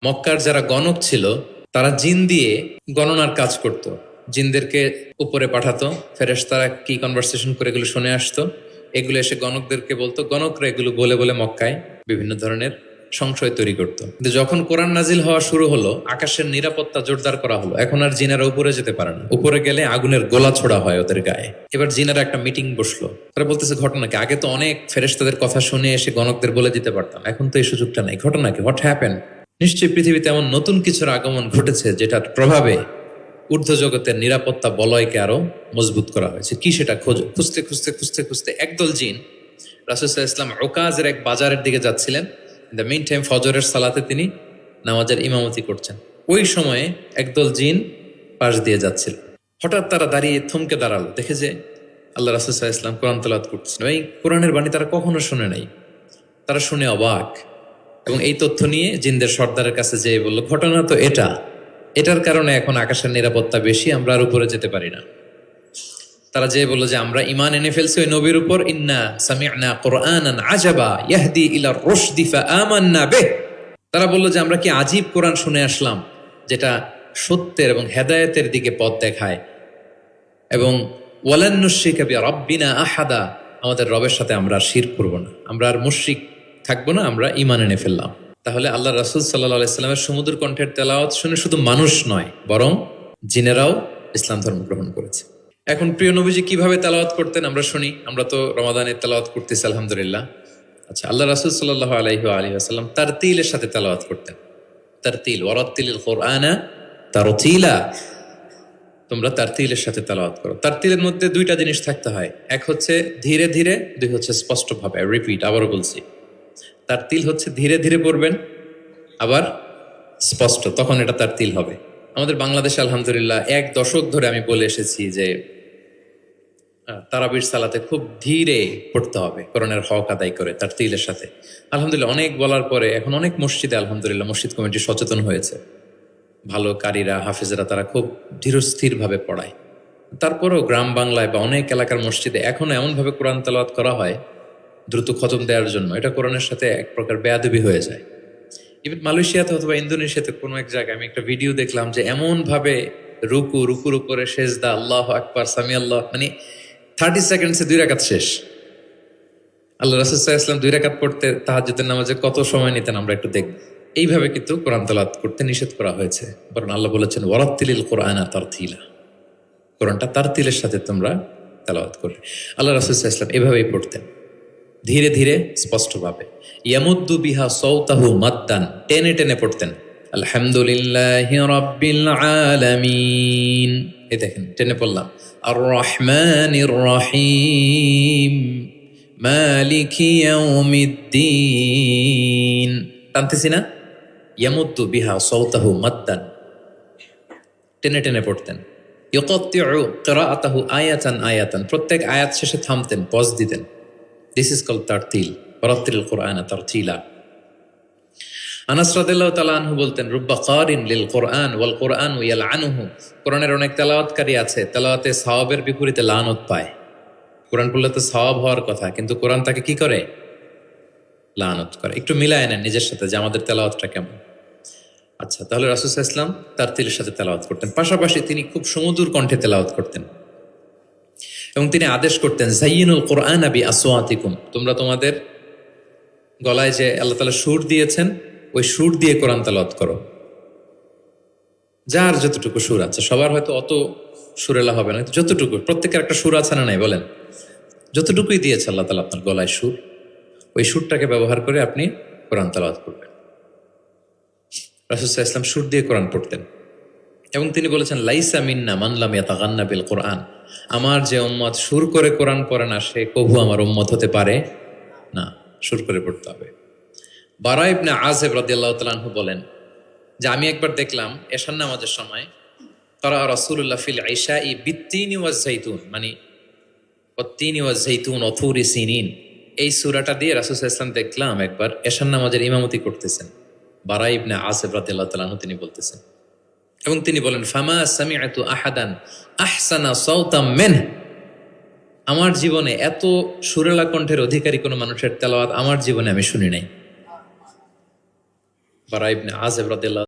মক্কার যারা গণক ছিল তারা জিন দিয়ে গণনার কাজ করত। জিনদেরকে উপরে পাঠাতো, ফেরেশতারা কি কনভারসেশন করে এগুলো শুনে আসতো, এগুলো এসে গণকদেরকে বলতো, গণকরা এগুলো বলে বলে মক্কায় বিভিন্ন ধরনের সংশয় তৈরি করতো। কিন্তু যখন কোরআন নাজিল হওয়া শুরু হলো, আকাশের নিরাপত্তা জোরদার করা হলো, এখন আর জিনেরা উপরে যেতে পারে না। উপরে গেলে আগুনের গোলা ছোড়া হয় ওদের গায়ে। এবার জিনেরা একটা মিটিং বসলো, তারা বলতেছে ঘটনা কি, আগে তো অনেক ফেরেশতাদের কথা শুনে এসে গণকদের বলে দিতে পারতাম, এখন তো এই সুযোগটা নাই, ঘটনা কি, হোয়াট হ্যাপেন? নিশ্চয়ই পৃথিবীতে এমন নতুন কিছুর আগমন ঘটেছে যেটার প্রভাবে ঊর্ধ্ব জগতের নিরাপত্তা বলয়কে আরো মজবুত করা হয়েছে। কি সেটা খোঁজো। খুঁজতে খুঁজতে খুঁজতে খুঁজতে একদল জিন রাসূল সাল্লাল্লাহু আলাইহি ওয়াসাল্লাম ওকাজের এক বাজারের দিকে যাচ্ছিলেন। ইন দ্য মিন টাইম ফজরের সালাতে তিনি নামাজের ইমামতি করছেন। ওই সময়ে একদল জিন পাশ দিয়ে যাচ্ছিল। হঠাৎ তারা দাঁড়িয়ে থমকে দাঁড়ালো, দেখে যে আল্লাহ রাসূল সাল্লাল্লাহু আলাইহি ওয়াসাল্লাম কোরআন তেলাওয়াত করছেন। এই কোরআনের বাণী তারা কখনো শুনে নাই। তারা শুনে অবাক, এবং এই তথ্য নিয়ে জিনদের সর্দারের কাছে যেয়ে বলল, ঘটনা তো এটার কারণে এখন আকাশের নিরাপত্তা বেশি, আমরা আর উপরে যেতে পারি না। তারা যেয়ে বলল যে আমরা ঈমান এনে ফেলছি ওই নবীর উপর, ইন্না সামি'না কুরআনান আজাবা ইয়াহদি ইলা রুশদি ফাআমান্না বিহ। তারা বলল যে আমরা কি আজীব কোরআন শুনে আসলাম, যেটা সত্যের এবং হেদায়েতের দিকে পথ দেখায়, এবং ওয়ালান নুশরিকা বিরাব্বিনা আহাদা, আমাদের রবের সাথে আমরা শিরক করব না, আমরা আর মুশরিক থাকবো না, আমরা ঈমান এনে ফেললাম। তাহলে আল্লাহ রাসূল সাল্লাল্লাহু আলাইহি সাল্লামের সুমধুর কণ্ঠের তেলাওয়াত শুনে শুধু মানুষ নয়, বরং জিনেরাও ইসলাম ধর্ম গ্রহণ করেছে। এখন প্রিয় নবীজি কিভাবে তেলাওয়াত করতেন আমরা শুনি। আমরা তো রমাদানের তেলাওয়াত করতেছি আলহামদুলিল্লাহ। আচ্ছা, আল্লাহ রাসূল সাল্লাল্লাহু আলাইহি ওয়া সাল্লাম তারতিলের সাথে তেলাওয়াত করতেন। তারতিল, ওয়ারাত্তিলিল কুরআনা তারতিলা, তোমরা তারতিলের সাথে তেলাওয়াত করো। তারতিলের মধ্যে দুইটা জিনিস থাকতে হয়, এক হচ্ছে ধীরে ধীরে, দুই হচ্ছে স্পষ্টভাবে। রিপিট, আবারও বলছি, তারতিল হচ্ছে ধীরে ধীরে পড়বেন, আবার স্পষ্ট, তখন এটা তারতিল হবে। আমাদের বাংলাদেশে আলহামদুলিল্লাহ 1 দশক ধরে আমি বলে এসেছি যে তারাবির সালাতে খুব ধীরে পড়তে হবে, কোরআনের হক আদায় করে তারতিলের সাথে। আলহামদুলিল্লাহ অনেক বলার পরে এখন অনেক মসজিদে আলহামদুলিল্লাহ মসজিদ কমিটি সচেতন হয়েছে, ভালো কারীরা, হাফেজরা তারা খুব ধীরস্থির ভাবে পড়ায়। তারপরেও গ্রাম বাংলায় বা অনেক এলাকার মসজিদে এখনো এমনভাবে কোরআন তেলাওয়াত করা হয় দ্রুত খতম দেওয়ার জন্য, এটা কোরআনের সাথে এক প্রকার বেয়াদবি হয়ে যায়। ইভেন মালয়েশিয়াতে অথবা ইন্দোনেশিয়াতে কোনো এক জায়গায় আমি একটা ভিডিও দেখলাম যে এমন ভাবে রুকুর উপরে সেজদা, আল্লাহু আকবার, সামি আল্লাহ, মানে 30 সেকেন্ডসে 2 রাকাত শেষ। আল্লাহ রাসূল সাল্লাল্লাহু আলাইহি ওয়াসাল্লাম 2 রাকাত পড়তে তাহাজ্জুদের নামাজে কত সময় নিতেন আমরা একটু দেখব। এইভাবে কিন্তু কোরআন তেলাওয়াত করতে নিষেধ করা হয়েছে, বরং আল্লাহ বলেছেন ওয়ারাত্তিলিল কুরআনা তারতিলা, কোরআনটা তারতিলের সাথে তোমরা তেলাওয়াত করবে। আল্লাহ রাসূল সাল্লাল্লাহু আলাইহি ওয়াসাল্লাম এভাবেই পড়তেন, ধীরে ধীরে স্পষ্টভাবে। ইয়ামুদ্দু বিহা সাওতাহু মাদ্দান, টেনে টেনে পড়তেন। আলহামদুলিল্লাহি রাব্বিল আলামিন, এই দেখেন টেনে পড়লাম। আর রহমানির রহিম মালিকি ইয়াউমিদ্দিন, টানতেছি না? ইয়ামুদ্দু বিহা সাওতাহু মাদ্দান, টেনে টেনে পড়তেন। ইউকাত্তিউ কিরাআতাহু আয়াতান আয়াতান, প্রত্যেক আয়াত শেষে থামতেন, পজ দিতেন। This is called tartil, ওয়ারাত্তিলিল কুরআনা তারতিলা। আনাস রাদিয়াল্লাহু তাআলা আনহু বলতেন, রুব্বা কারিন লিল কুরআন ওয়াল কুরআনু ইয়ালআনুহু, কোরআনের অনেক তেলাওয়াতকারী আছে, তেলাওয়াতে সওয়াবের বিপরীতে লানত পায়। কোরআন পড়লে তো সওয়াব হওয়ার কথা, কিন্তু কোরআন তাকে কি করে? লানত করে। একটু মিলায় নেন নিজের সাথে যে আমাদের তেলাওয়াতটা কেমন। আচ্ছা, তাহলে রাসূল সাল্লাল্লাহু আলাইহি ওয়াসাল্লাম তারতিলের সাথে তেলাওয়াত করতেন, পাশাপাশি তিনি খুব সুমধুর কণ্ঠে তেলাওয়াত করতেন, এবং তিনি আদেশ করতেন, যায়িনুল কুরআনা বিআসওয়াতিকুম, তোমরা তোমাদের গলায় যে আল্লাহ তাআলা সুর দিয়েছেন ওই সুর দিয়ে কোরআন তেলাওয়াত করো। যার যতটুকু সুর আছে, সবার হয়তো অত সুরেলা হবে না, যতটুকু, প্রত্যেকের একটা সুর আছে না নাই বলেন? যতটুকুই দিয়েছে আল্লাহ তাআলা আপনার গলায় সুর, ওই সুরটাকে ব্যবহার করে আপনি কোরআন তেলাওয়াত করবেন। রাসূল সাল্লাল্লাহু আলাইহি ওয়াসাল্লাম সুর দিয়ে কোরআন পড়তেন, এবং তিনি বলেছেন, লাইসা মিন্না মান লাম ইয়াতাগান্না বিল কুরআন, আমার যে উম্মত সুর করে কোরআন পড়ে না সে কবু আমার উম্মত হতে পারে না, সুর করে পড়তে হবে। বারা ইবনে আযিব রাদিয়াল্লাহু তাআলা আনহু বলেন যে আমি একবার দেখলাম এশার নামাজের সময় তারা রাসূলুল্লাহ ফিল ইশাই বিত্তিনি ওয়াজ যাইতুন, মানে ওয়াত্তিনি ওয়াজ যাইতুন ওয়া তুরি সিনিন, এই সূরাটা দিয়ে রাসূল সাল্লাল্লাহু আলাইহি ওয়াসাল্লাম দেখলাম একবার এশার নামাজের ইমামতি করতেছেন। বারা ইবনে আযিব রাদিয়াল্লাহু তাআলা আনহু তিনি বলতেছেন, এবং তিনি বলেন, ফামা সামি'তু আহাদান আহসানা সাওতাম মিনহু, আমার জীবনে এত সুরেলা কণ্ঠের অধিকারী কোনো মানুষের তেলাওয়াত আমার জীবনে আমি শুনি নাই। বারা ইবনে আযিব রাদিয়াল্লাহু